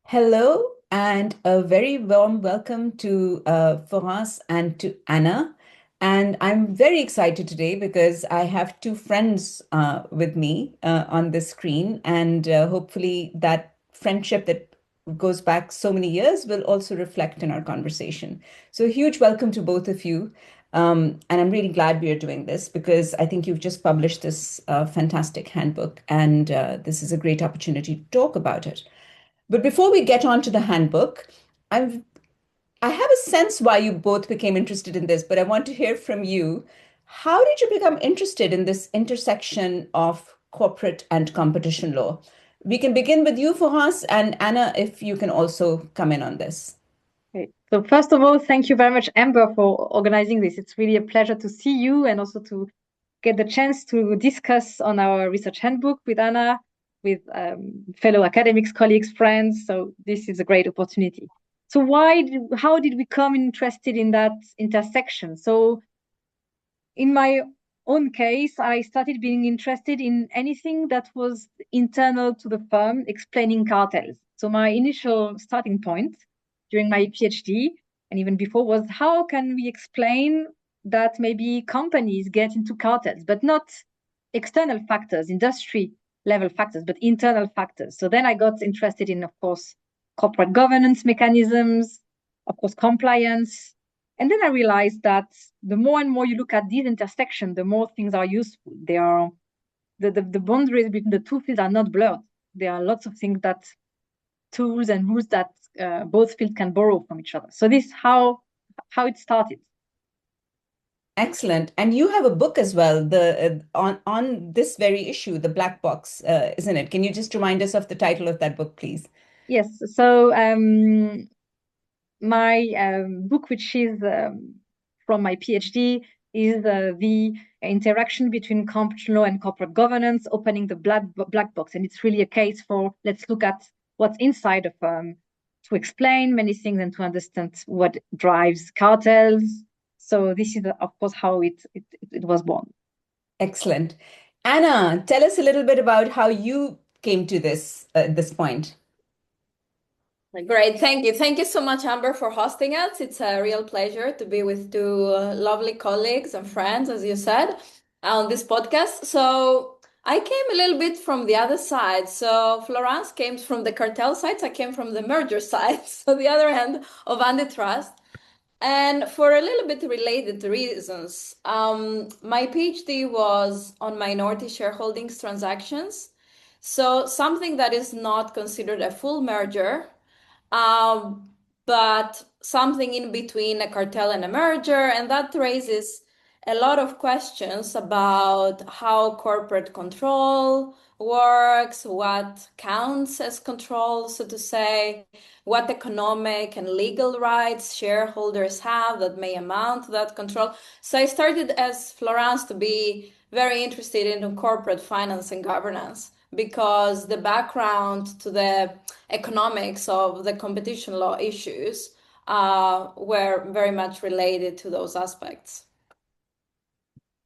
Hello, and a very warm welcome to Florence and to Anna. And I'm very excited today because I have two friends with me on the screen, and hopefully that friendship that goes back so many years will also reflect in our conversation. So, a huge welcome to both of you. And I'm really glad we are doing this because I think you've just published this fantastic handbook, and this is a great opportunity to talk about it. But before we get on to the handbook, I've I have a sense why you both became interested in this, but I want to hear from you. How did you become interested in this intersection of corporate and competition law? We can begin with you, Fahas, and Anna, if you can also come in on this. Okay. So first of all, thank you very much, Amber, for organizing this. It's really a pleasure to see you and also to get the chance to discuss on our research handbook with Anna, with fellow academics, colleagues, friends. So this is a great opportunity. So how did we come interested in that intersection? So in my own case, I started being interested in anything that was internal to the firm, explaining cartels. So my initial starting point during my PhD and even before was how can we explain that maybe companies get into cartels, but not external factors, industry level factors, but internal factors. So then I got interested in, of course, corporate governance mechanisms, of course, compliance, and then I realized that the more and more you look at these intersections, the more things are useful. They are the boundaries between the two fields are not blurred. There are lots of things that tools and rules that both fields can borrow from each other. So this is how it started. Excellent. And you have a book as well, the on this very issue, the black box, isn't it? Can you just remind us of the title of that book, please? Yes. So my book, which is from my PhD, is the interaction between competition law and corporate governance, opening the black box. And it's really a case for let's look at what's inside a firm to explain many things and to understand what drives cartels. So this is, of course, how it was born. Excellent. Anna, tell us a little bit about how you came to this point. Great, thank you. Thank you so much, Amber, for hosting us. It's a real pleasure to be with two lovely colleagues and friends, as you said, on this podcast. So I came a little bit from the other side. So Florence came from the cartel side, I came from the merger side, so the other end of antitrust. And for a little bit related reasons, my PhD was on minority shareholdings transactions. So something that is not considered a full merger, um, but something in between a cartel and a merger. And that raises a lot of questions about how corporate control works, what counts as control, so to say, what economic and legal rights shareholders have that may amount to that control. So I started as Florence to be very interested in corporate finance and governance because the background to the economics of the competition law issues were very much related to those aspects.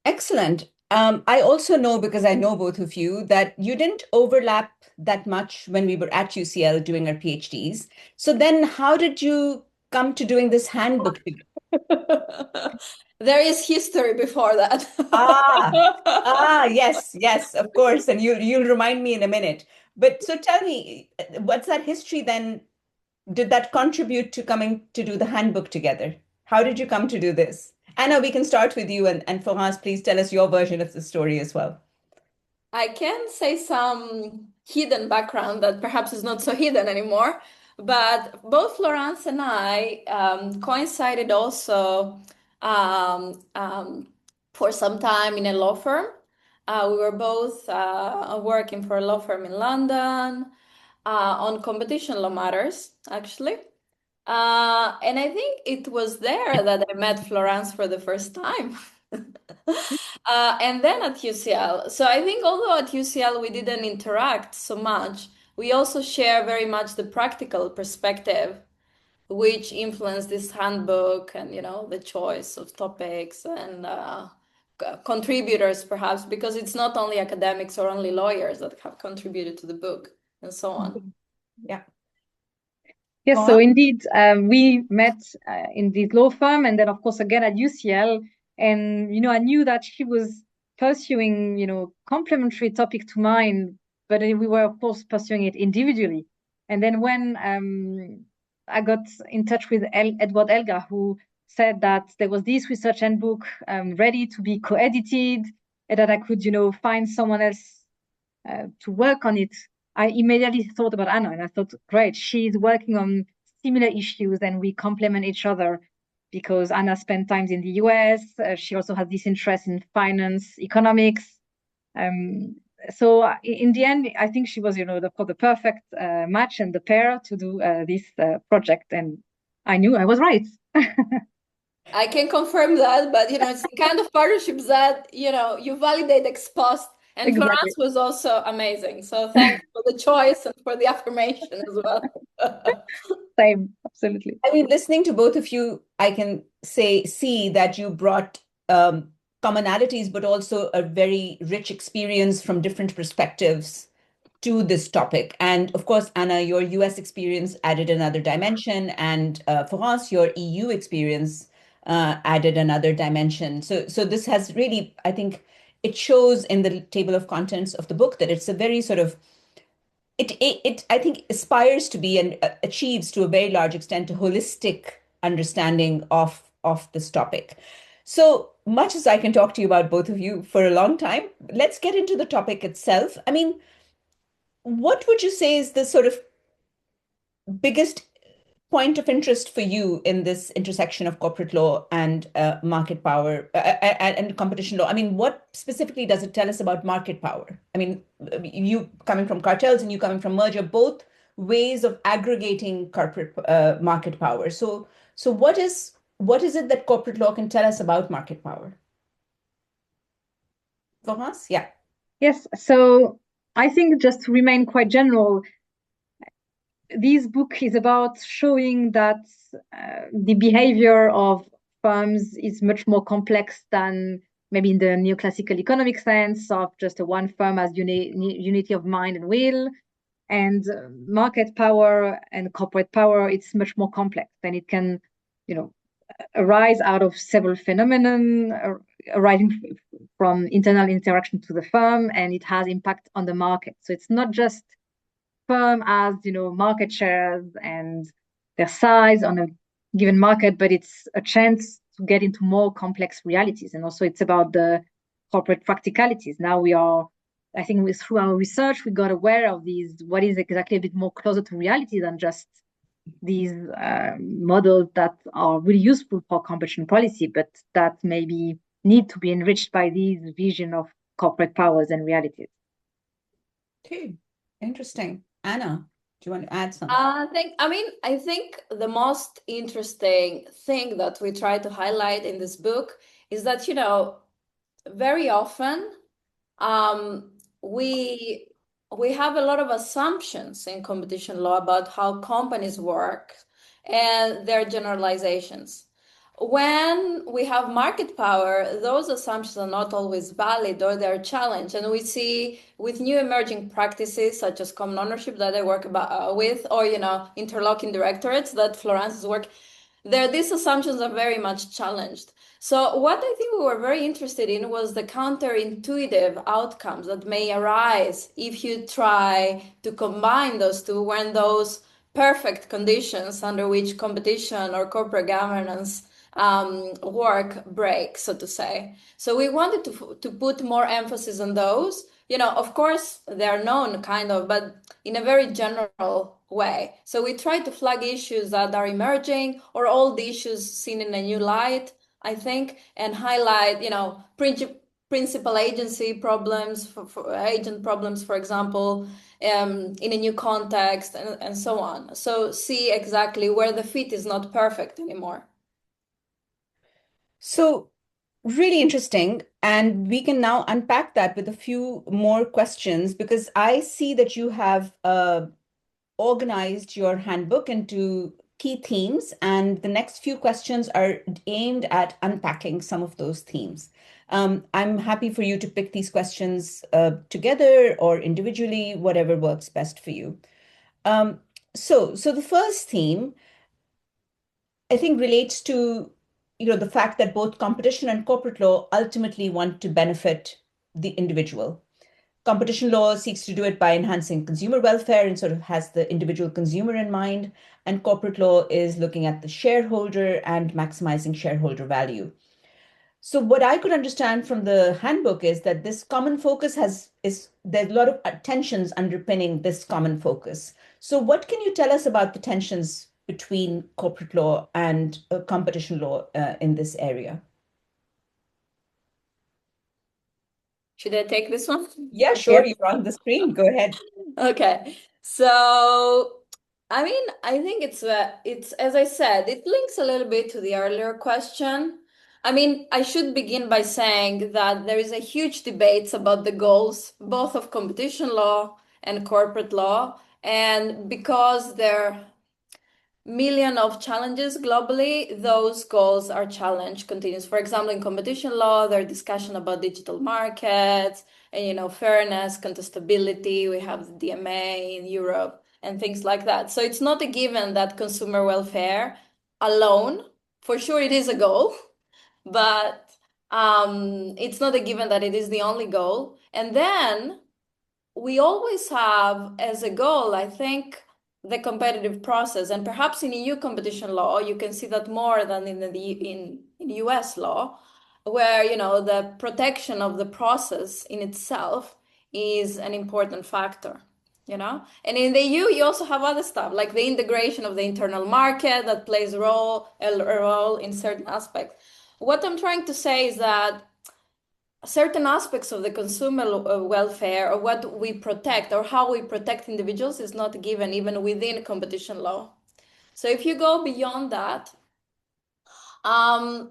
Excellent. I also know, because I know both of you, that you didn't overlap that much when we were at UCL doing our PhDs. So then how did you come to doing this handbook together? There is history before that. Ah, yes, yes, of course. And you'll remind me in a minute. But so tell me, what's that history then? Did that contribute to coming to do the handbook together? How did you come to do this? Anna, we can start with you, and Florence, please tell us your version of the story as well. I can say some hidden background that perhaps is not so hidden anymore, but both Florence and I coincided also um, um, for some time in a law firm. We were both working for a law firm in London on competition law matters, actually. And I think it was there that I met Florence for the first time. And then at UCL. So I think although at UCL we didn't interact so much, we also share very much the practical perspective, which influenced this handbook and, the choice of topics and contributors, perhaps, because it's not only academics or only lawyers that have contributed to the book and so on. Yeah. Yes, so indeed, we met in this law firm, and then of course again at UCL. And I knew that she was pursuing complementary topic to mine, but we were of course pursuing it individually. And then when I got in touch with Edward Elgar, who said that there was this research handbook ready to be co-edited, and that I could find someone else to work on it, I immediately thought about Anna, and I thought, great, she's working on similar issues and we complement each other because Anna spent times in the US. She also has this interest in finance, economics. So in the end, I think she was, the perfect match and the pair to do this project. And I knew I was right. I can confirm that, but it's the kind of partnerships that you validate ex post. And Exactly. Florence was also amazing. So thanks for the choice and for the affirmation as well. Same, absolutely. I mean, listening to both of you, I can see that you brought commonalities, but also a very rich experience from different perspectives to this topic. And of course, Anna, your US experience added another dimension, and Florence, your EU experience added another dimension. So this has really, I think, it shows in the table of contents of the book that it's a very sort of it I think aspires to be and achieves to a very large extent a holistic understanding of this topic. So much as I can talk to you about both of you for a long time, let's get into the topic itself. I mean, what would you say is the sort of biggest point of interest for you in this intersection of corporate law and market power and competition law? I mean, what specifically does it tell us about market power? I mean, you coming from cartels and you coming from merger, both ways of aggregating corporate market power. So what is it that corporate law can tell us about market power? Florence? Yeah. Yes, so I think just to remain quite general, this book is about showing that the behavior of firms is much more complex than maybe in the neoclassical economic sense of just a one firm as unity of mind and will. And market power and corporate power, it's much more complex, and it can, arise out of several phenomenon arising from internal interaction to the firm, and it has impact on the market. So it's not just firm as market shares and their size on a given market, but it's a chance to get into more complex realities. And also it's about the corporate practicalities. Now I think through our research, we got aware of what is exactly a bit more closer to reality than just these models that are really useful for competition policy, but that maybe need to be enriched by these vision of corporate powers and realities. Okay, interesting. Anna, do you want to add something? I think the most interesting thing that we try to highlight in this book is that, very often um, we we have a lot of assumptions in competition law about how companies work and their generalizations. When we have market power, those assumptions are not always valid or they're challenged. And we see with new emerging practices such as common ownership that I work with, or interlocking directorates that Florence is working, these assumptions are very much challenged. So what I think we were very interested in was the counterintuitive outcomes that may arise if you try to combine those two when those perfect conditions under which competition or corporate governance work break, so to say. So we wanted to put more emphasis on those. Of course, they're known kind of, but in a very general way. So we try to flag issues that are emerging or old issues seen in a new light, I think, and highlight, principal agency problems, for agent problems, for example, in a new context, and so on. So see exactly where the fit is not perfect anymore. So really interesting. And we can now unpack that with a few more questions because I see that you have organized your handbook into key themes, and the next few questions are aimed at unpacking some of those themes. I'm happy for you to pick these questions together or individually, whatever works best for you. Um, So the first theme, I think, relates to, the fact that both competition and corporate law ultimately want to benefit the individual. Competition law seeks to do it by enhancing consumer welfare and sort of has the individual consumer in mind. And corporate law is looking at the shareholder and maximizing shareholder value. So what I could understand from the handbook is that this common focus is there's a lot of tensions underpinning this common focus. So what can you tell us about the tensions between corporate law and competition law in this area? Should I take this one? Yeah, sure. Yes. You're on the screen. Go ahead. Okay. So, I mean, I think it's as I said, it links a little bit to the earlier question. I mean, I should begin by saying that there is a huge debate about the goals, both of competition law and corporate law, and because they're million of challenges globally, those goals are challenged continuous. For example, in competition law, there are discussion about digital markets and fairness, contestability. We have the DMA in Europe and things like that. So it's not a given that consumer welfare alone, for sure it is a goal, but it's not a given that it is the only goal. And then we always have as a goal, I think, the competitive process. And perhaps in EU competition law, you can see that more than in US law, where the protection of the process in itself is an important factor. And in the EU, you also have other stuff like the integration of the internal market that plays a role in certain aspects. What I'm trying to say is that certain aspects of the consumer welfare or what we protect or how we protect individuals is not given even within competition law. So if you go beyond that, I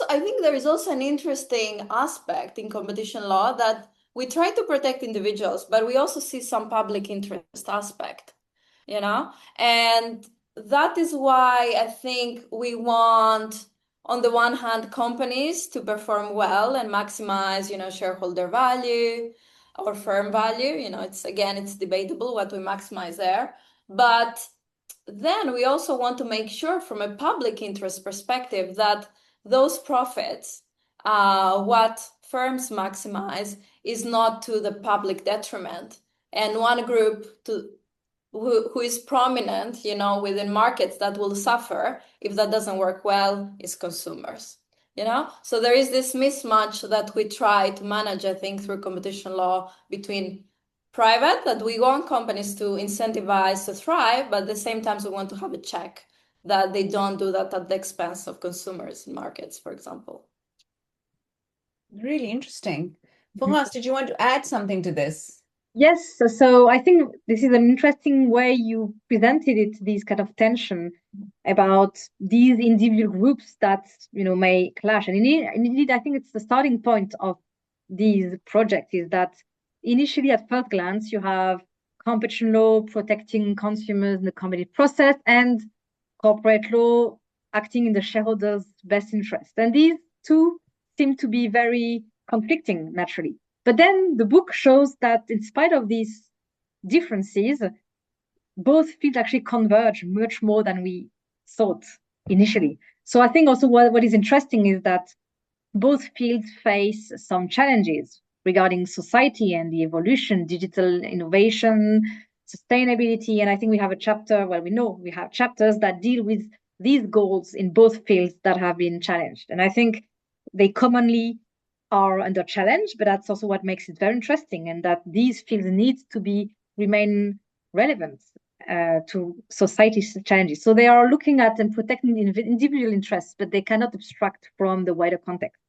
think there is also an interesting aspect in competition law that we try to protect individuals, but we also see some public interest aspect, and that is why I think we want, on the one hand, companies to perform well and maximize, shareholder value or firm value. It's debatable what we maximize there, but then we also want to make sure from a public interest perspective that those profits, what firms maximize, is not to the public detriment. And one group who is prominent, within markets that will suffer if that doesn't work well is consumers. So there is this mismatch that we try to manage, I think, through competition law between private, that we want companies to incentivize to thrive, but at the same time we want to have a check that they don't do that at the expense of consumers in markets, for example. Really interesting. Florence, did you want to add something to this? Yes, so I think this is an interesting way you presented it, this kind of tension about these individual groups that may clash. And indeed, I think it's the starting point of these projects is that initially, at first glance, you have competition law protecting consumers in the competitive process and corporate law acting in the shareholders' best interest. And these two seem to be very conflicting naturally. But then the book shows that in spite of these differences, both fields actually converge much more than we thought initially. So I think also what is interesting is that both fields face some challenges regarding society and the evolution, digital innovation, sustainability. And I think we have a chapter, well, we know we have chapters that deal with these goals in both fields that have been challenged. And I think they commonly are under challenge, but that's also what makes it very interesting, and that these fields need to be remain relevant to society's challenges. So they are looking at and protecting individual interests, but they cannot abstract from the wider context.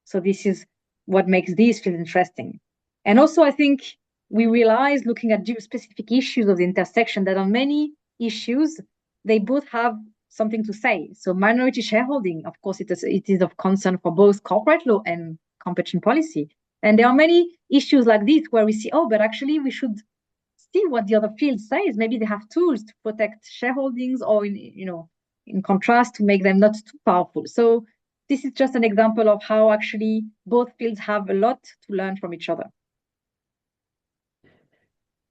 So this is what makes these fields interesting. And also, I think we realize, looking at specific issues of the intersection, that on many issues, they both have something to say. So minority shareholding, of course, it is of concern for both corporate law and competition policy. And there are many issues like this where we see, oh, but actually we should see what the other field says. Maybe they have tools to protect shareholdings, or in contrast, to make them not too powerful. So this is just an example of how actually both fields have a lot to learn from each other.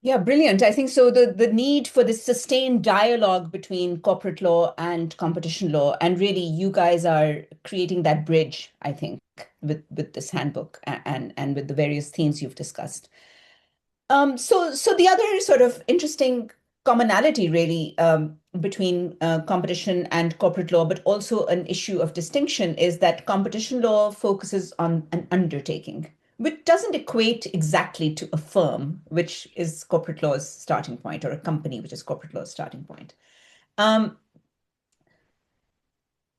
Yeah, brilliant. I think so. The need for this sustained dialogue between corporate law and competition law, and really, you guys are creating that bridge, I think, with this handbook and with the various themes you've discussed. So the other sort of interesting commonality really between competition and corporate law, but also an issue of distinction, is that competition law focuses on an undertaking, which doesn't equate exactly to a firm, which is corporate law's starting point, or a company, which is corporate law's starting point. Um,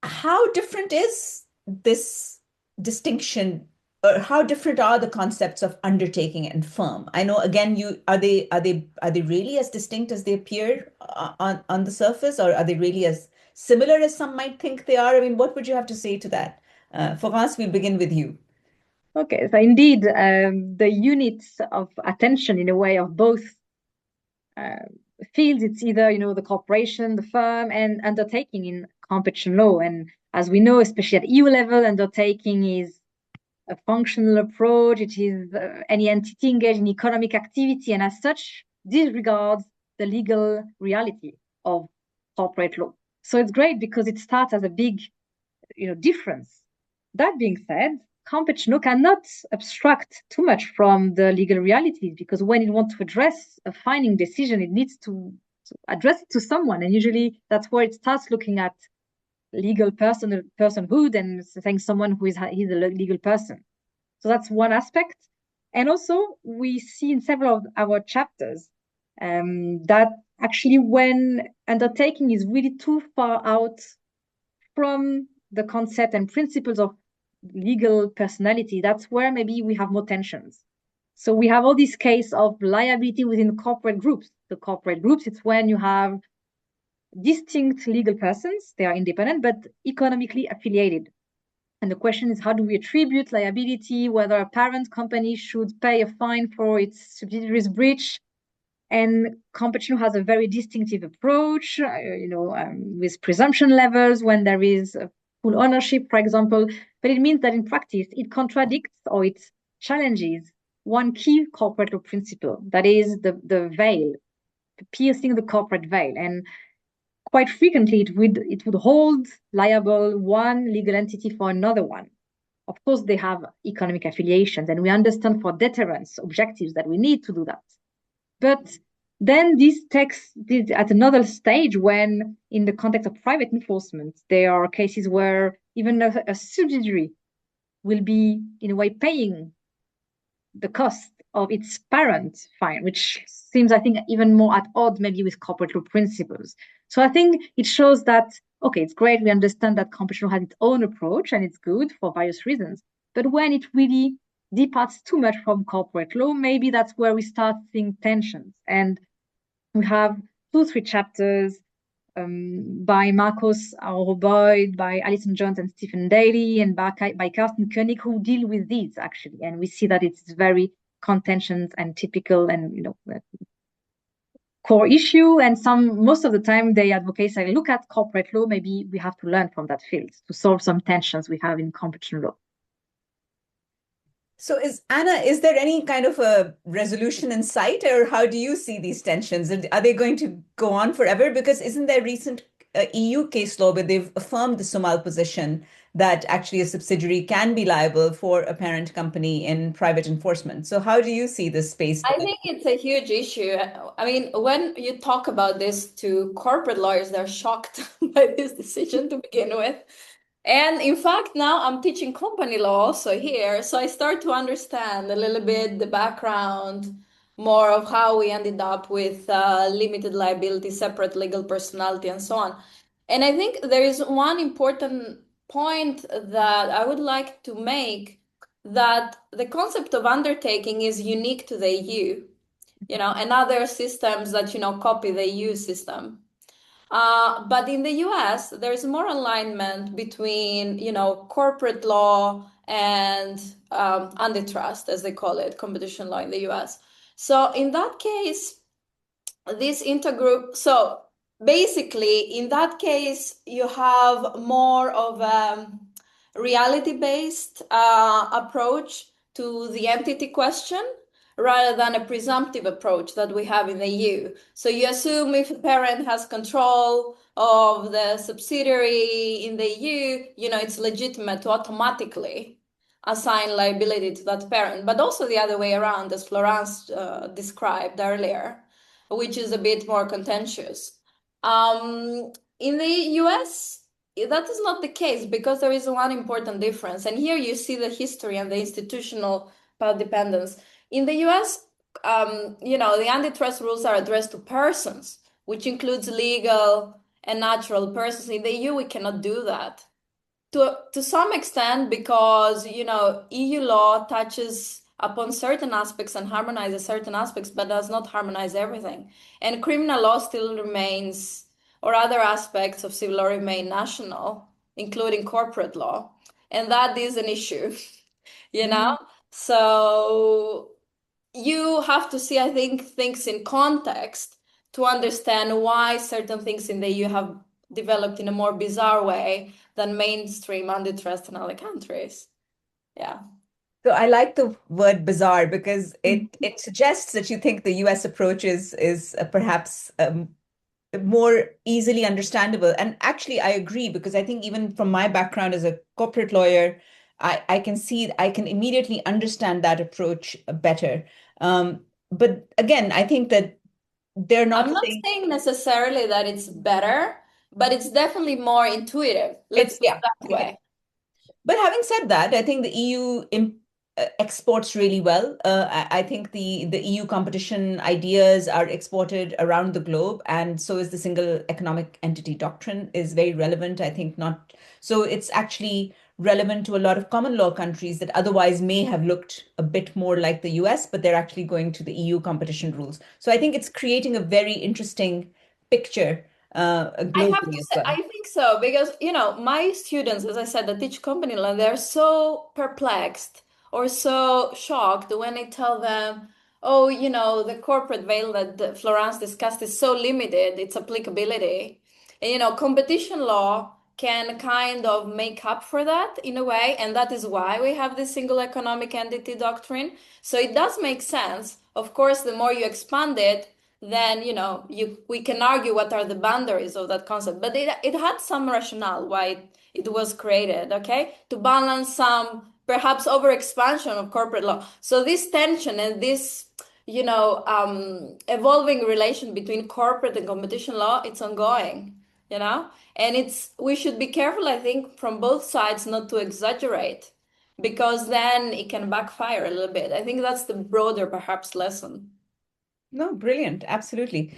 how different is this distinction, or how different are the concepts of undertaking and firm? I know, again, you are they really as distinct as they appear on the surface, or are they really as similar as some might think they are? I mean, what would you have to say to that? Florence, we'll begin with you. Okay, so indeed, the units of attention in a way of both uh, fields, it's either, the corporation, the firm, and undertaking in competition law. And as we know, especially at EU level, undertaking is a functional approach. It is any entity engaged in economic activity, and as such, disregards the legal reality of corporate law. So it's great because it starts as a big, difference. That being said, competition law cannot abstract too much from the legal realities, because when it wants to address a finding decision, it needs to address it to someone, and usually that's where it starts looking at legal personhood and saying someone who is he's a legal person. So that's one aspect. And also, we see in several of our chapters that actually, when undertaking is really too far out from the concept and principles of legal personality, that's where maybe we have more tensions. So we have all these case of liability within corporate groups. The corporate groups, it's when you have distinct legal persons, they are independent, but economically affiliated. And the question is, how do we attribute liability, whether a parent company should pay a fine for its subsidiary's breach? And competition has a very distinctive approach, with presumption levels when there is full ownership, for example. But it means that in practice, it contradicts or it challenges one key corporate law principle, that is the veil, piercing the corporate veil. And quite frequently, it would hold liable one legal entity for another one. Of course, they have economic affiliations, and we understand for deterrence objectives that we need to do that. But then this takes this at another stage when, in the context of private enforcement, there are cases where even a subsidiary will be, in a way, paying the cost of its parent fine, which seems, I think, even more at odds maybe with corporate law principles. So I think it shows that, okay, it's great, we understand that competition law has its own approach and it's good for various reasons. But when it really departs too much from corporate law, maybe that's where we start seeing tensions. And we have 2, 3 chapters by Marcos Auroboyd, by Alison Jones and Stephen Daly, and by Carsten Koenig, who deal with these actually. And we see that it's very contentious and typical and, core issue. And most of the time they advocate, say, look at corporate law, maybe we have to learn from that field to solve some tensions we have in competition law. So is there any kind of a resolution in sight, or how do you see these tensions? And are they going to go on forever? Because isn't there recent EU case law where they've affirmed the Somal position that actually a subsidiary can be liable for a parent company in private enforcement? So how do you see this space I developing? think it's a huge issue. I mean, when you talk about this to corporate lawyers, they're shocked by this decision to begin with. And in fact, now I'm teaching company law also here. So I start to understand a little bit the background, more of how we ended up with limited liability, separate legal personality, and so on. And I think there is one important point that I would like to make, that the concept of undertaking is unique to the EU, and other systems that, copy the EU system. But in the US, there's more alignment between, corporate law and antitrust, as they call it, competition law in the US. So in that case, this intergroup, so basically, in that case, you have more of a reality-based approach to the entity question, rather than a presumptive approach that we have in the EU. So you assume if a parent has control of the subsidiary in the EU, it's legitimate to automatically assign liability to that parent, but also the other way around, as Florence described earlier, which is a bit more contentious. In the US, that is not the case because there is one important difference. And here you see the history and the institutional power dependence. In the US, the antitrust rules are addressed to persons, which includes legal and natural persons. In the EU, we cannot do that. To some extent, because, EU law touches upon certain aspects and harmonizes certain aspects, but does not harmonize everything. And criminal law still remains, or other aspects of civil law remain national, including corporate law. And that is an issue, you know? So you have to see, I think, things in context to understand why certain things in the EU have developed in a more bizarre way than mainstream antitrust in other countries. Yeah. So I like the word bizarre because it suggests that you think the US approach is perhaps more easily understandable. And actually, I agree because I think even from my background as a corporate lawyer, I can see, I can immediately understand that approach better. But again, I think that they're I'm not not saying saying necessarily that it's better, but it's definitely more intuitive. Let's it's, put yeah. it that way. But having said that, I think the EU exports really well. I think the EU competition ideas are exported around the globe, and so is the single economic entity doctrine is very relevant. I think not so it's actually relevant to a lot of common law countries that otherwise may have looked a bit more like the US, but they're actually going to the EU competition rules. So I think it's creating a very interesting picture I have globally to as say, well. I think so because, my students, as I said, that teach company law, they're so perplexed or so shocked when I tell them, oh, the corporate veil that Florence discussed is so limited, its applicability. And, competition law can kind of make up for that in a way, and that is why we have the single economic entity doctrine. So it does make sense. Of course, the more you expand it, then we can argue what are the boundaries of that concept, but it had some rationale why it was created, okay, to balance some perhaps over expansion of corporate law. So this tension and this evolving relation between corporate and competition law, it's ongoing, and we should be careful, I think, from both sides not to exaggerate, because then it can backfire a little bit. I think that's the broader perhaps lesson. No, brilliant. Absolutely.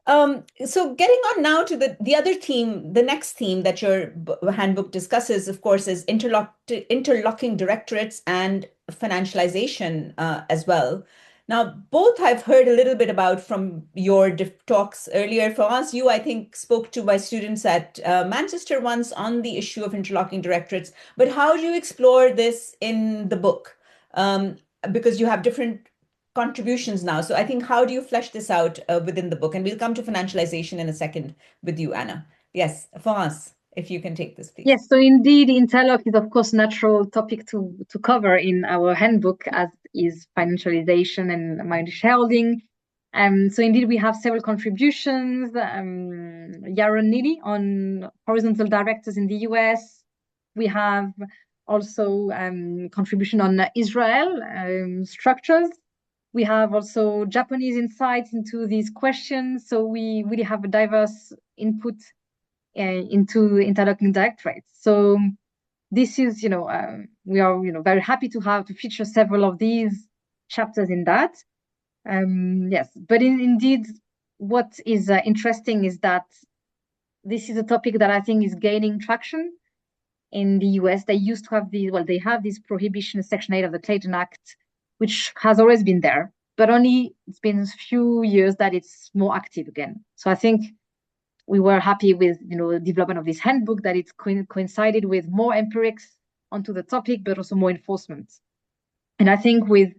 So getting on now to the other theme, the next theme that your handbook discusses, of course, is interlocking directorates and financialization as well. Now, both I've heard a little bit about from your talks earlier. Florence, you, I think, spoke to my students at Manchester once on the issue of interlocking directorates. But how do you explore this in the book? Because you have different contributions now. So I think how do you flesh this out within the book? And we'll come to financialization in a second with you, Anna. Yes, France, if you can take this, please. Yes, so indeed, interlock is of course natural topic to cover in our handbook, as is financialization and minority shareholding. So indeed, we have several contributions. Yaron Neely on horizontal directors in the US. We have also contribution on Israel structures. We have also Japanese insights into these questions. So we really have a diverse input into interlocking directorates. So this is, we are, very happy to have to feature several of these chapters in that. Yes, but indeed, what is interesting is that this is a topic that I think is gaining traction in the US. They used to have they have this prohibition, Section 8 of the Clayton Act, which has always been there, but only it's been a few years that it's more active again. So I think we were happy with the development of this handbook, that it coincided with more empirics onto the topic, but also more enforcement. And I think with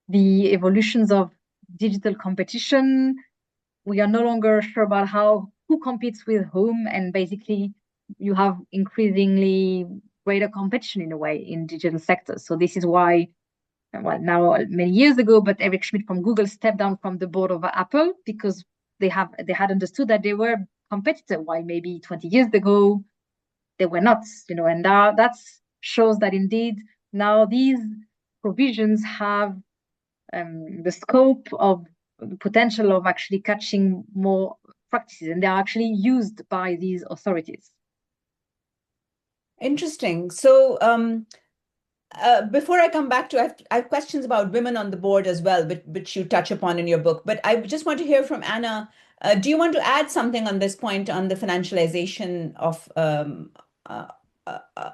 the evolutions of digital competition, we are no longer sure about who competes with whom, and basically you have increasingly greater competition in a way in digital sectors. So this is why well, now many years ago, but Eric Schmidt from Google stepped down from the board of Apple because they had understood that they were competitor, while maybe 20 years ago they were not, and that shows that indeed now these provisions have the scope of the potential of actually catching more practices, and they are actually used by these authorities. Interesting. So, before I come back to, I have questions about women on the board as well, but which you touch upon in your book. But I just want to hear from Anna. Do you want to add something on this point on the financialization of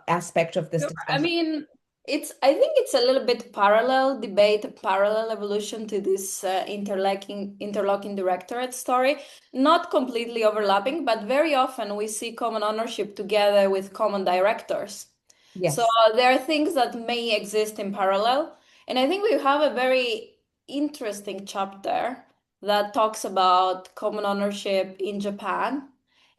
aspect of this Sure. I discussion? mean, I think it's a little bit parallel debate, parallel evolution to this interlocking directorate story. Not completely overlapping, but very often we see common ownership together with common directors. So Yes. there are things that may exist in parallel. And I think we have a very interesting chapter that talks about common ownership in Japan.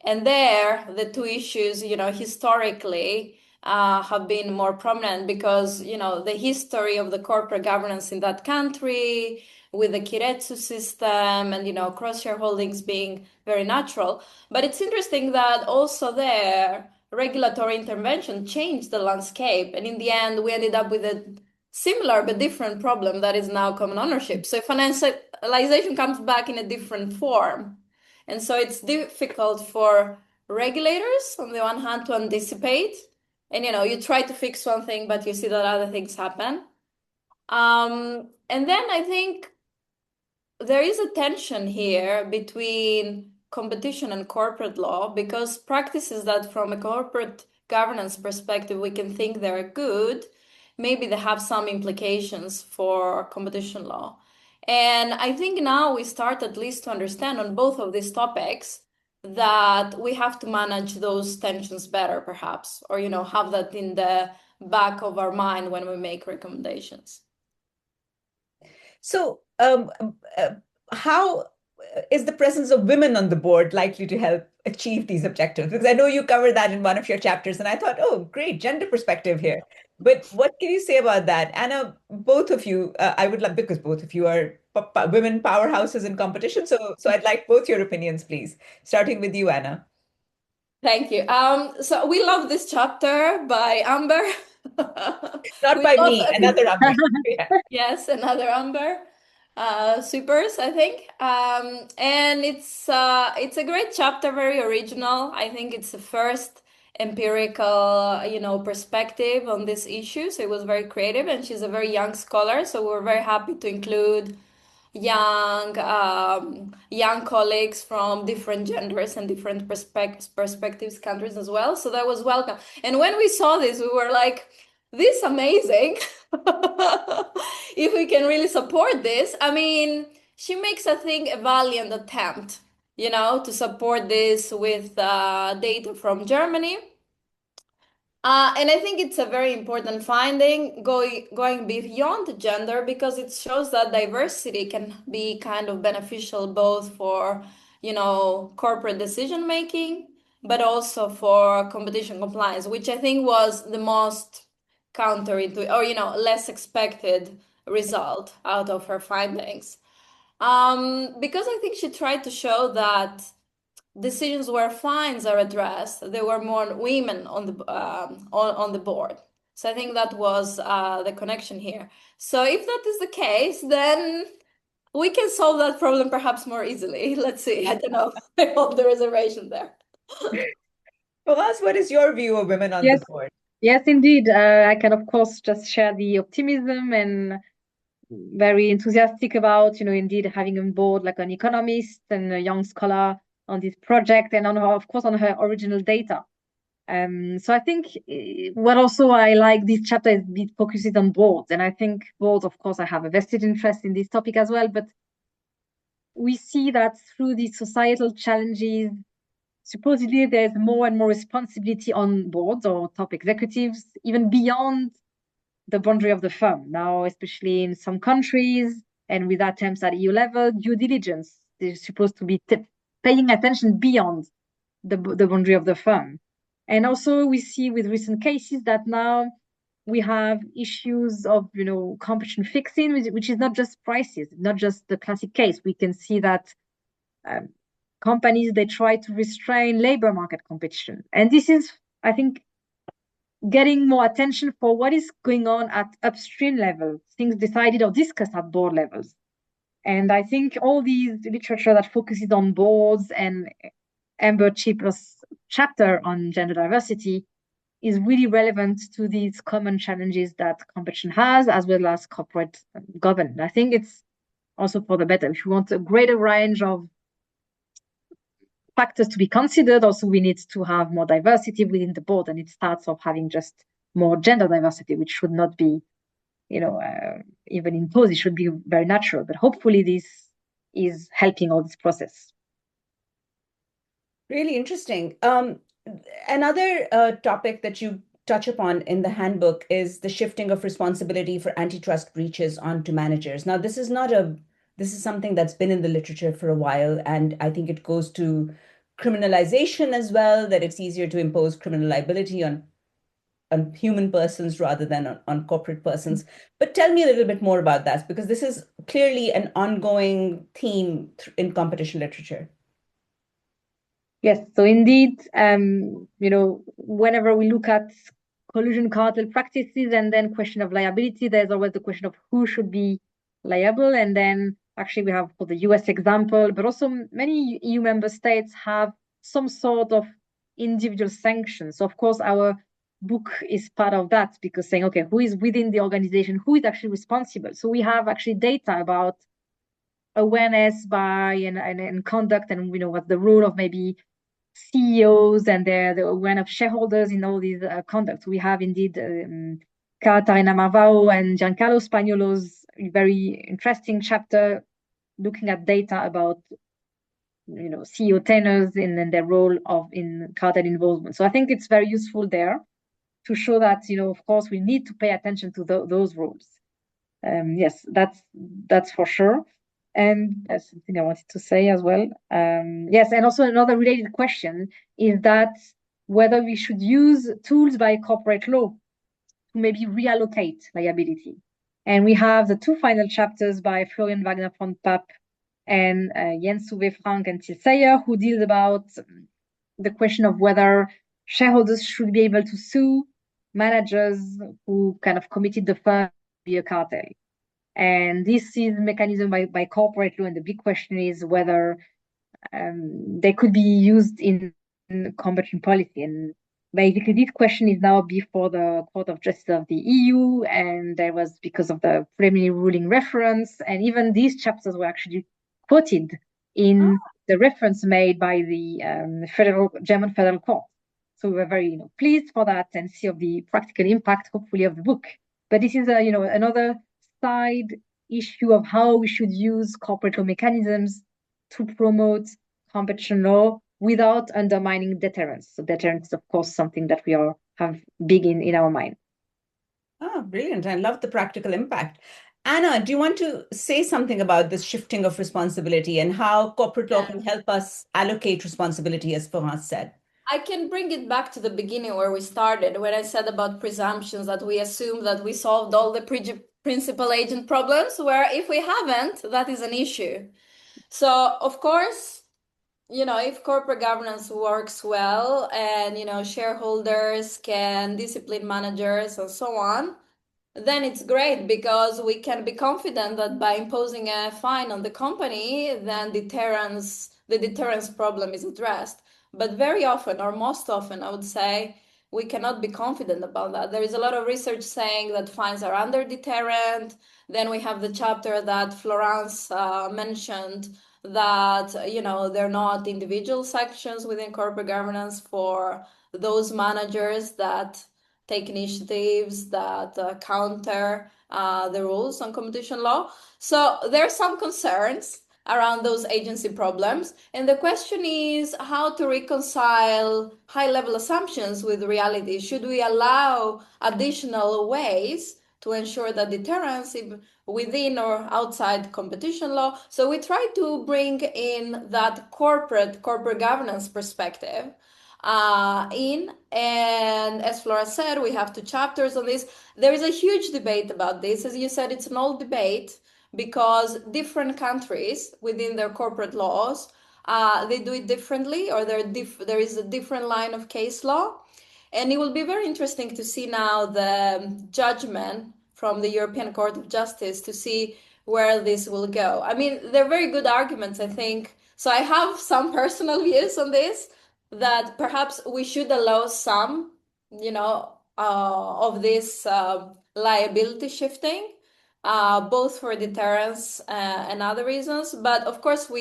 And there, the two issues, historically, have been more prominent because, the history of the corporate governance in that country with the Kiretsu system and, cross shareholdings being very natural. But it's interesting that also there, regulatory intervention changed the landscape. And in the end, we ended up with a similar but different problem that is now common ownership. So financialization comes back in a different form. And so it's difficult for regulators, on the one hand, to anticipate. And you try to fix one thing, but you see that other things happen. And then I think there is a tension here between competition and corporate law because practices that from a corporate governance perspective we can think they're good, maybe they have some implications for competition law. And I think now we start at least to understand on both of these topics that we have to manage those tensions better, perhaps, or have that in the back of our mind when we make recommendations. So, how is the presence of women on the board likely to help achieve these objectives? Because I know you covered that in one of your chapters, and I thought, oh, great, gender perspective here. But what can you say about that? Anna, both of you, I would love, because both of you are women powerhouses in competition. So I'd like both your opinions, please. Starting with you, Anna. Thank you. So we love this chapter by Amber. Not We by love me, another Amber. Yeah. yes, another Amber. Supers, I think. And it's a great chapter, very original. I think it's the first empirical, perspective on this issue. So it was very creative, and she's a very young scholar. So we're very happy to include young colleagues from different genders and different perspectives, countries as well. So that was welcome. And when we saw this, we were like, this is amazing. If we can really support this. I mean, she makes, I think, a valiant attempt, to support this with data from Germany. And I think it's a very important finding going beyond gender because it shows that diversity can be kind of beneficial both for, corporate decision making, but also for competition compliance, which I think was the most counterintuitive or, less expected result out of her findings. Because I think she tried to show that decisions where fines are addressed, there were more women on the board. So I think that was the connection here. So if that is the case, then we can solve that problem perhaps more easily. Let's see. I don't know. I hope there is a reservation there. Florence, what is your view of women on the Yes, board? yes, indeed. I can, of course, just share the optimism and very enthusiastic about, indeed having on board like an economist and a young scholar on this project and on her, of course, on her original data. So I think what also I like this chapter is it focuses on boards. And I think boards, of course, I have a vested interest in this topic as well, but we see that through these societal challenges, supposedly there's more and more responsibility on boards or top executives, even beyond the boundary of the firm. Now, especially in some countries and with attempts at EU level, due diligence is supposed to be paying attention beyond the boundary of the firm. And also we see with recent cases that now we have issues of, competition fixing, which is not just prices, not just the classic case. We can see that companies, they try to restrain labor market competition. And this is, I think, getting more attention for what is going on at upstream level, things decided or discussed at board levels. And I think all these literature that focuses on boards and Amber Chipper's chapter on gender diversity is really relevant to these common challenges that competition has, as well as corporate governance. I think it's also for the better. If you want a greater range of factors to be considered, also we need to have more diversity within the board, and it starts off having just more gender diversity, which should not be, even imposed. It should be very natural. But hopefully this is helping all this process. Really interesting. Another topic that you touch upon in the handbook is the shifting of responsibility for antitrust breaches onto managers. Now, this is something that's been in the literature for a while, and I think it goes to criminalization as well, that it's easier to impose criminal liability on human persons rather than on corporate persons. But tell me a little bit more about that, because this is clearly an ongoing theme in competition literature. Yes, so indeed, whenever we look at collusion cartel practices and then question of liability, there's always the question of who should be liable. And then actually we have for the US example, but also many EU member states have some sort of individual sanctions. So of course, our book is part of that, because saying, okay, who is within the organization, who is actually responsible? So we have actually data about awareness by and conduct, and what's the role of maybe CEOs and the awareness of shareholders in all these conducts. We have indeed Catarina Marvao and Giancarlo Spagnolo's very interesting chapter looking at data about CEO tenures and their role in cartel involvement. So I think it's very useful there to show that of course we need to pay attention to those roles. Yes, that's for sure. And that's something I wanted to say as well. Yes, and also another related question is that whether we should use tools by corporate law to maybe reallocate liability. And we have the two final chapters by Florian Wagner von Papp and Jens Uwe Frank and Till Sayer, who deals about the question of whether shareholders should be able to sue managers who kind of committed the firm to be a cartel. And this is a mechanism by corporate law. And the big question is whether they could be used in competition policy. And basically, this question is now before the Court of Justice of the EU. And there was because of the preliminary ruling reference. And even these chapters were actually quoted in the reference made by the German Federal Court. So we were very pleased for that and see of the practical impact, hopefully, of the book. But this is another side issue of how we should use corporate law mechanisms to promote competition law without undermining deterrence. So deterrence is, of course, something that we have big in our mind. Oh, brilliant. I love the practical impact. Anna, do you want to say something about this shifting of responsibility and how corporate law can help us allocate responsibility, as Florence said? I can bring it back to the beginning where we started, when I said about presumptions, that we assume that we solved all the principal agent problems, where if we haven't, that is an issue. So, of course, if corporate governance works well and, shareholders can discipline managers and so on, then it's great, because we can be confident that by imposing a fine on the company, then the deterrence problem is addressed. But very often, or most often, I would say, we cannot be confident about that. There is a lot of research saying that fines are under deterrent. Then we have the chapter that Florence mentioned, that they're not individual sanctions within corporate governance for those managers that take initiatives that counter the rules on competition law. So there are some concerns around those agency problems. And the question is how to reconcile high-level assumptions with reality. Should we allow additional ways to ensure that deterrence within or outside competition law? So we try to bring in that corporate governance perspective. in. And as Flora said, we have two chapters on this. There is a huge debate about this. As you said, it's an old debate because different countries within their corporate laws, they do it differently, or there is a different line of case law. And it will be very interesting to see now the judgment from the European Court of Justice to see where this will go. I mean, they're very good arguments, I think. So I have some personal views on this, that perhaps we should allow some, of this liability shifting, both for deterrence and other reasons. But of course,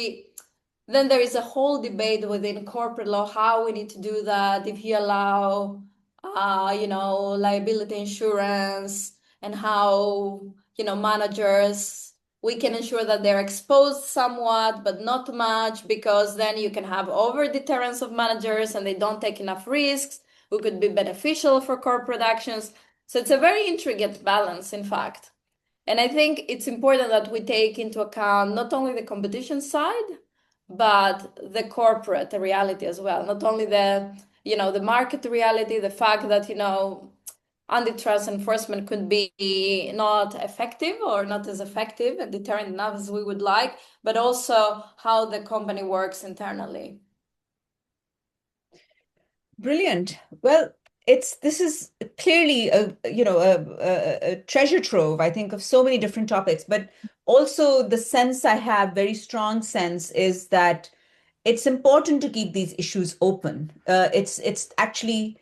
then there is a whole debate within corporate law how we need to do that. If you allow, liability insurance, and how, managers, we can ensure that they're exposed somewhat, but not much, because then you can have over deterrence of managers and they don't take enough risks, who could be beneficial for corporate actions. So it's a very intricate balance, in fact. And I think it's important that we take into account not only the competition side, but the corporate reality as well. Not only the market reality, the fact that, antitrust enforcement could be not effective or not as effective and deterrent enough as we would like, but also how the company works internally. Brilliant. Well, this is clearly a treasure trove, I think, of so many different topics. But also the sense I have, very strong sense, is that it's important to keep these issues open. It's actually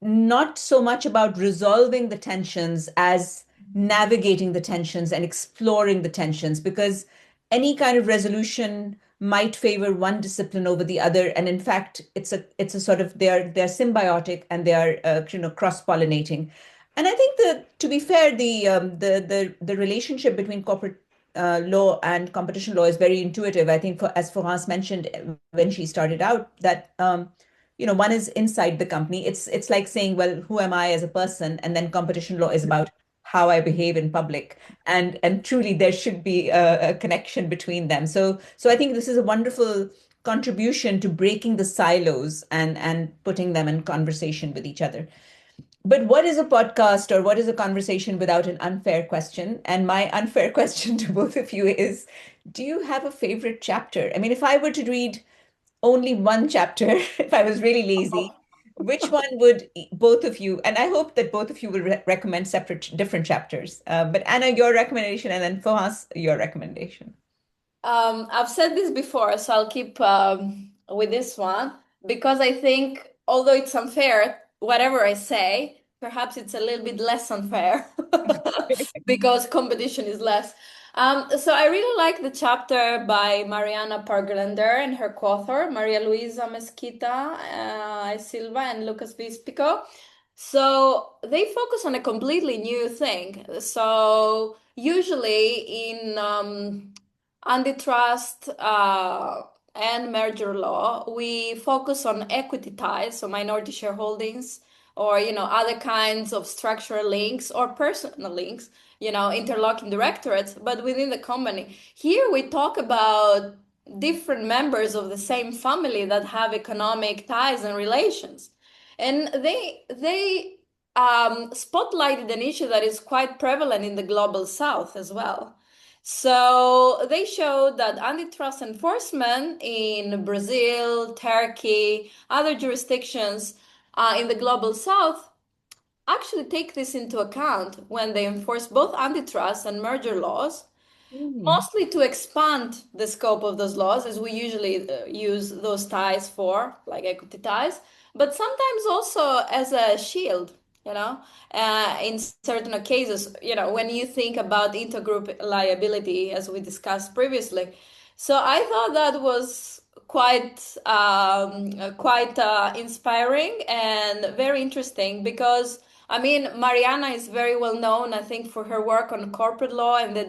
not so much about resolving the tensions as navigating the tensions and exploring the tensions, because any kind of resolution might favor one discipline over the other, and in fact it's a sort of they're symbiotic, and they are cross-pollinating. And I think that, to be fair, the relationship between corporate law and competition law is very intuitive. I think, as Florence mentioned when she started out, that one is inside the company. It's like saying, well, who am I as a person? And then competition law is about how I behave in public. And truly there should be a connection between them. So I think this is a wonderful contribution to breaking the silos and putting them in conversation with each other. But what is a podcast, or what is a conversation, without an unfair question? And my unfair question to both of you is, do you have a favorite chapter? I mean, if I were to read only one chapter, if I was really lazy, which one would both of you, and I hope that both of you will recommend different chapters. But Anna, your recommendation, and then Fahas, your recommendation. I've said this before, so I'll keep with this one, because I think, although it's unfair, whatever I say, perhaps it's a little bit less unfair because competition is less. So I really like the chapter by Mariana Parglander and her co-author, Maria Luisa Mesquita Silva and Lucas Vispico. So they focus on a completely new thing. So usually in antitrust and merger law, we focus on equity ties, so minority shareholdings, or other kinds of structural links or personal links, interlocking directorates, but within the company. Here we talk about different members of the same family that have economic ties and relations, and they spotlighted an issue that is quite prevalent in the global south as well. So they showed that antitrust enforcement in Brazil, Turkey, other jurisdictions in the global south actually take this into account when they enforce both antitrust and merger laws, Mhm. mostly to expand the scope of those laws, as we usually use those ties for, like equity ties, but sometimes also as a shield, in certain cases, when you think about intergroup liability, as we discussed previously. So I thought that was quite inspiring and very interesting, because I mean, Mariana is very well known, I think, for her work on corporate law and the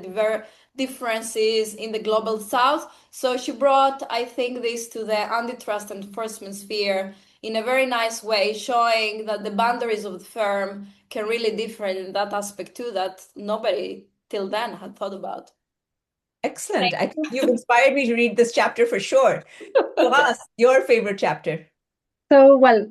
differences in the global south. So she brought, I think, this to the antitrust enforcement sphere in a very nice way, showing that the boundaries of the firm can really differ in that aspect too, that nobody till then had thought about. Excellent. I think you've inspired me to read this chapter for sure. Fahas, your favorite chapter. So, well,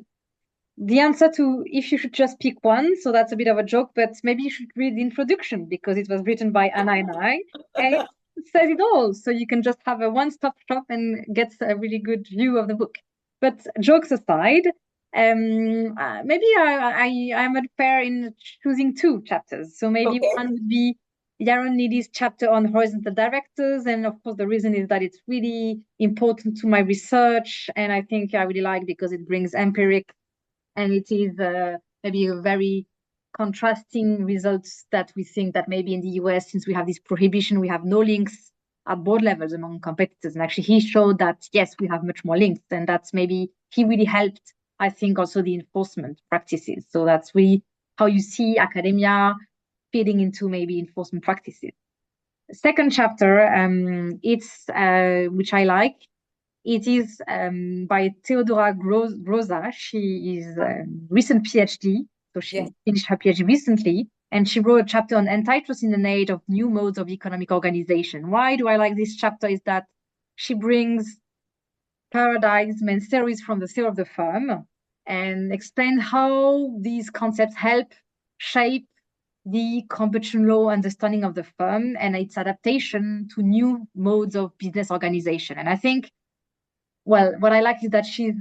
the answer to if you should just pick one, so that's a bit of a joke, but maybe you should read the introduction because it was written by Anna and I, and it says it all. So you can just have a one-stop shop and get a really good view of the book. But jokes aside, maybe I'm unfair in choosing two chapters. So maybe Okay. one would be Yaron Needy's chapter on horizontal directors. And of course, the reason is that it's really important to my research. And I think I really like because it brings empiric and it is maybe a very contrasting results that we think that maybe in the US, since we have this prohibition, we have no links at board levels among competitors. And actually, he showed that, yes, we have much more links. And that's maybe, he really helped, I think, also the enforcement practices. So that's really how you see academia feeding into maybe enforcement practices. The second chapter, it's which I like, it is by Theodora Groza. She is a recent PhD, so she finished her PhD recently, and she wrote a chapter on antitrust in the age of new modes of economic organization. Why do I like this chapter? Is that she brings paradigms and theories from the theory of the firm and explain how these concepts help shape the competition law understanding of the firm and its adaptation to new modes of business organization. And I think, well, what I like is that she's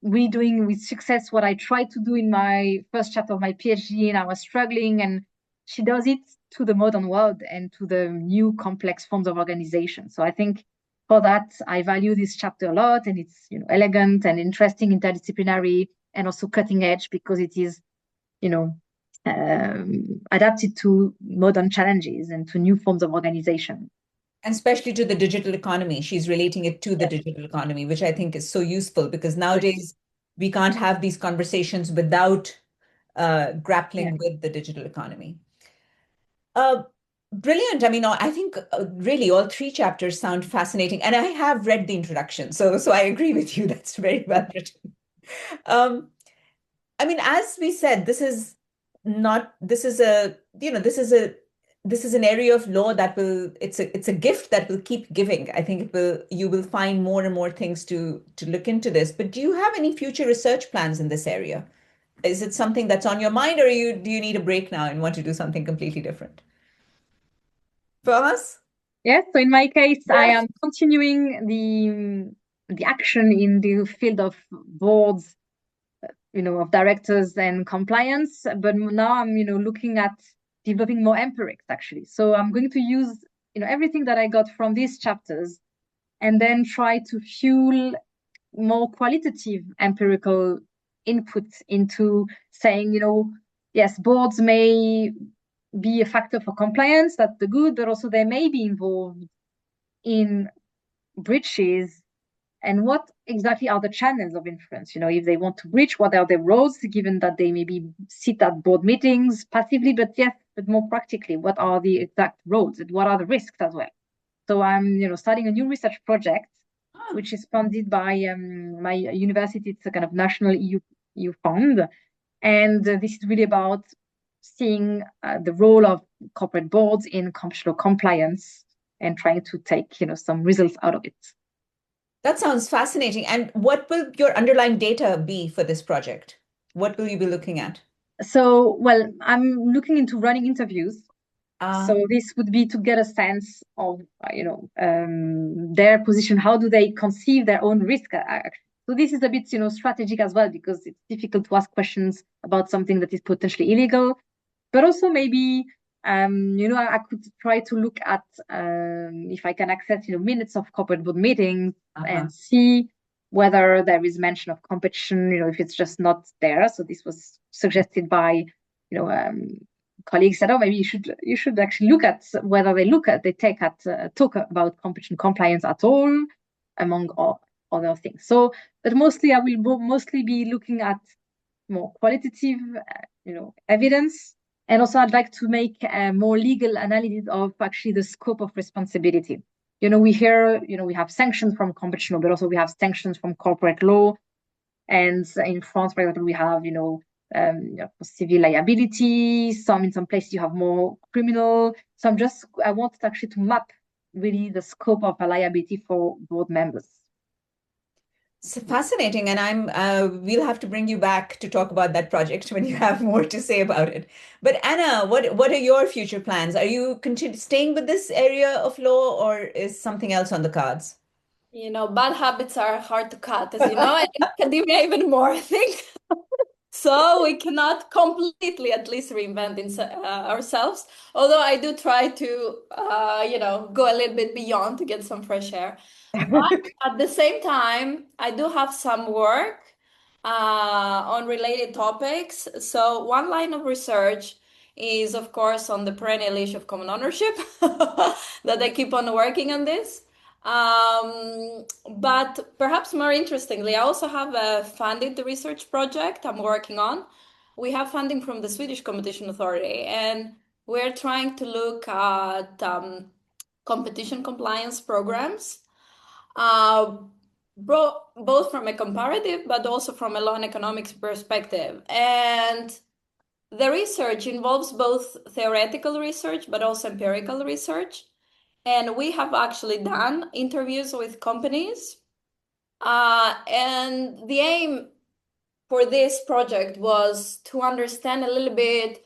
redoing with success what I tried to do in my first chapter of my PhD, and I was struggling, and she does it to the modern world and to the new complex forms of organization. So I think for that, I value this chapter a lot, and it's elegant and interesting, interdisciplinary, and also cutting edge because it is, adapted to modern challenges and to new forms of organization. And especially to the digital economy. She's relating it to the Yes. digital economy, which I think is so useful because nowadays we can't have these conversations without Yeah. grappling with the digital economy. Uh, Brilliant. I mean, I think really all three chapters sound fascinating, and I have read the introduction, so I agree with you. That's very well written. Um, I mean, as we said, this is not, this is a, this is an area of law that will, it's a gift that will keep giving. I think you will find more and more things to look into this. But do you have any future research plans in this area? Is it something that's on your mind, or do you need a break now and want to do something completely different? For us? Yes, so in my case, I Yes. am continuing the action in the field of boards, of directors and compliance. But now I'm, looking at developing more empirics actually. So I'm going to use, everything that I got from these chapters and then try to fuel more qualitative empirical input into saying, yes, boards may be a factor for compliance, that's the good, but also they may be involved in breaches and what exactly are the channels of influence? If they want to breach, what are the roles, given that they maybe sit at board meetings passively, but yes, but more practically, what are the exact roles and what are the risks as well? So I'm, starting a new research project, which is funded by my university. It's a kind of national EU fund. And this is really about seeing the role of corporate boards in computational compliance and trying to take, some results out of it. That sounds fascinating. And what will your underlying data be for this project? What will you be looking at? So, well, I'm looking into running interviews. Uh, So this would be to get a sense of, their position. How do they conceive their own risk? So this is a bit, strategic as well, because it's difficult to ask questions about something that is potentially illegal, but also maybe, I could try to look at if I can access, minutes of corporate board meetings uh-huh. and see whether there is mention of competition, if it's just not there. So this was suggested by, colleagues said, oh, maybe you should actually look at whether they talk about competition compliance at all, among all other things. So, but mostly I will mostly be looking at more qualitative, evidence. And also I'd like to make a more legal analysis of actually the scope of responsibility. We hear, we have sanctions from competition, but also we have sanctions from corporate law. And in France, for example, we have, civil liability. In some places you have more criminal. So I wanted actually to map really the scope of a liability for board members. It's fascinating, and we'll have to bring you back to talk about that project when you have more to say about it. But Anna, what are your future plans? Are you staying with this area of law, or is something else on the cards? Bad habits are hard to cut, as you know, and in academia even more, I think. So we cannot completely at least reinvent ourselves. Although I do try to, go a little bit beyond to get some fresh air. But at the same time, I do have some work on related topics. So one line of research is, of course, on the perennial issue of common ownership that I keep on working on this. But perhaps more interestingly, I also have a funded research project I'm working on. We have funding from the Swedish Competition Authority, and we're trying to look at competition compliance programs, uh, both from a comparative but also from a law and economics perspective. And the research involves both theoretical research but also empirical research. And we have actually done interviews with companies. And the aim for this project was to understand a little bit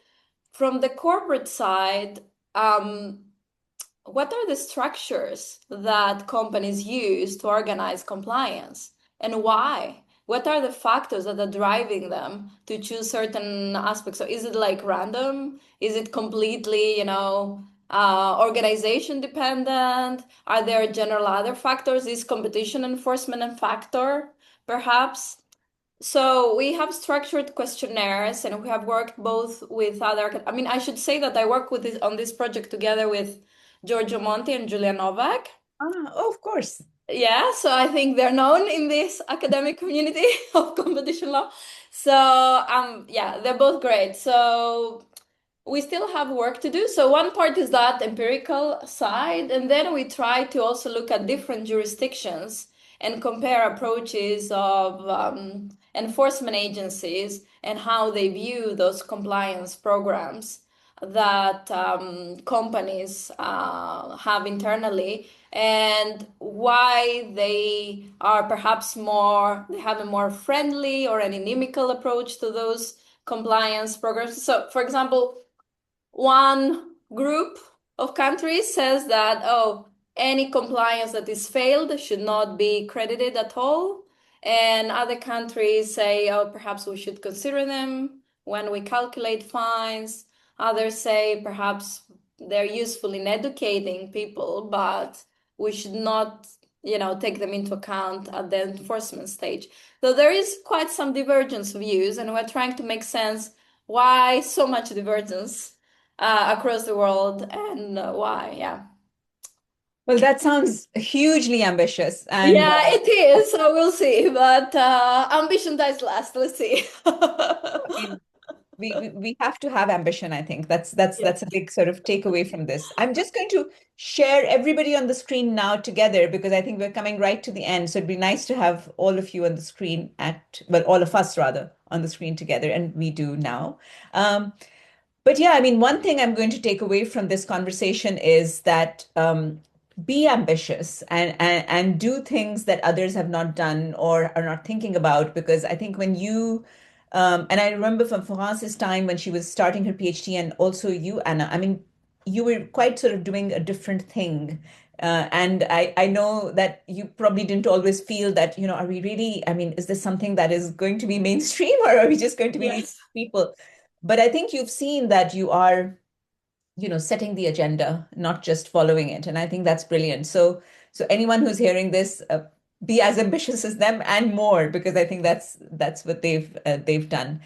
from the corporate side, what are the structures that companies use to organize compliance and why? What are the factors that are driving them to choose certain aspects? So is it like random? Is it completely, organization dependent? Are there general other factors? Is competition enforcement a factor, perhaps? So we have structured questionnaires, and we have worked both with other. I mean, I should say that I work on this project together with Giorgio Monti and Julia Novak. Oh, of course. Yeah, so I think they're known in this academic community of competition law. So yeah, they're both great. So we still have work to do. So one part is that empirical side, and then we try to also look at different jurisdictions and compare approaches of enforcement agencies and how they view those compliance programs that companies have internally, and why they are perhaps they have a more friendly or an inimical approach to those compliance programs. So, for example, one group of countries says that, oh, any compliance that is failed should not be credited at all. And other countries say, oh, perhaps we should consider them when we calculate fines. Others say perhaps they're useful in educating people, but we should not, take them into account at the enforcement stage. So there is quite some divergence of views, and we're trying to make sense why so much divergence across the world, and why. Yeah. Well, that sounds hugely ambitious, and Yeah, it is. So we'll see. But ambition dies last. Let's see. I mean, we have to have ambition. I think that's Yeah. a big sort of takeaway from this. I'm just going to share everybody on the screen now together because I think we're coming right to the end. So it'd be nice to have all of you on the screen well, all of us rather on the screen together, and we do now. Um, But yeah, I mean, one thing I'm going to take away from this conversation is that be ambitious and do things that others have not done or are not thinking about. Because I think when and I remember from Florence's time when she was starting her PhD, and also you, Anna, I mean, you were quite sort of doing a different thing. And I know that you probably didn't always feel that, are we really, I mean, is this something that is going to be mainstream or are we just going to be these Yes. people? But I think you've seen that you are, setting the agenda, not just following it. And I think that's brilliant. So anyone who's hearing this, be as ambitious as them and more, because I think that's what they've done.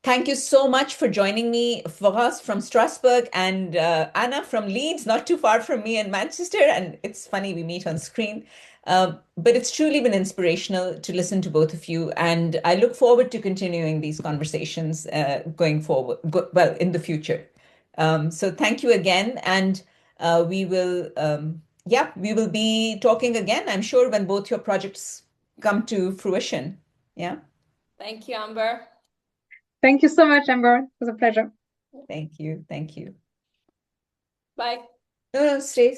Thank you so much for joining me, Florence from Strasbourg and Anna from Leeds, not too far from me in Manchester. And it's funny we meet on screen. But it's truly been inspirational to listen to both of you. And I look forward to continuing these conversations going forward, well, in the future. So thank you again. And we will be talking again, I'm sure, when both your projects come to fruition. Yeah. Thank you, Amber. Thank you so much, Amber. It was a pleasure. Thank you. Thank you. Bye. No, no, stay.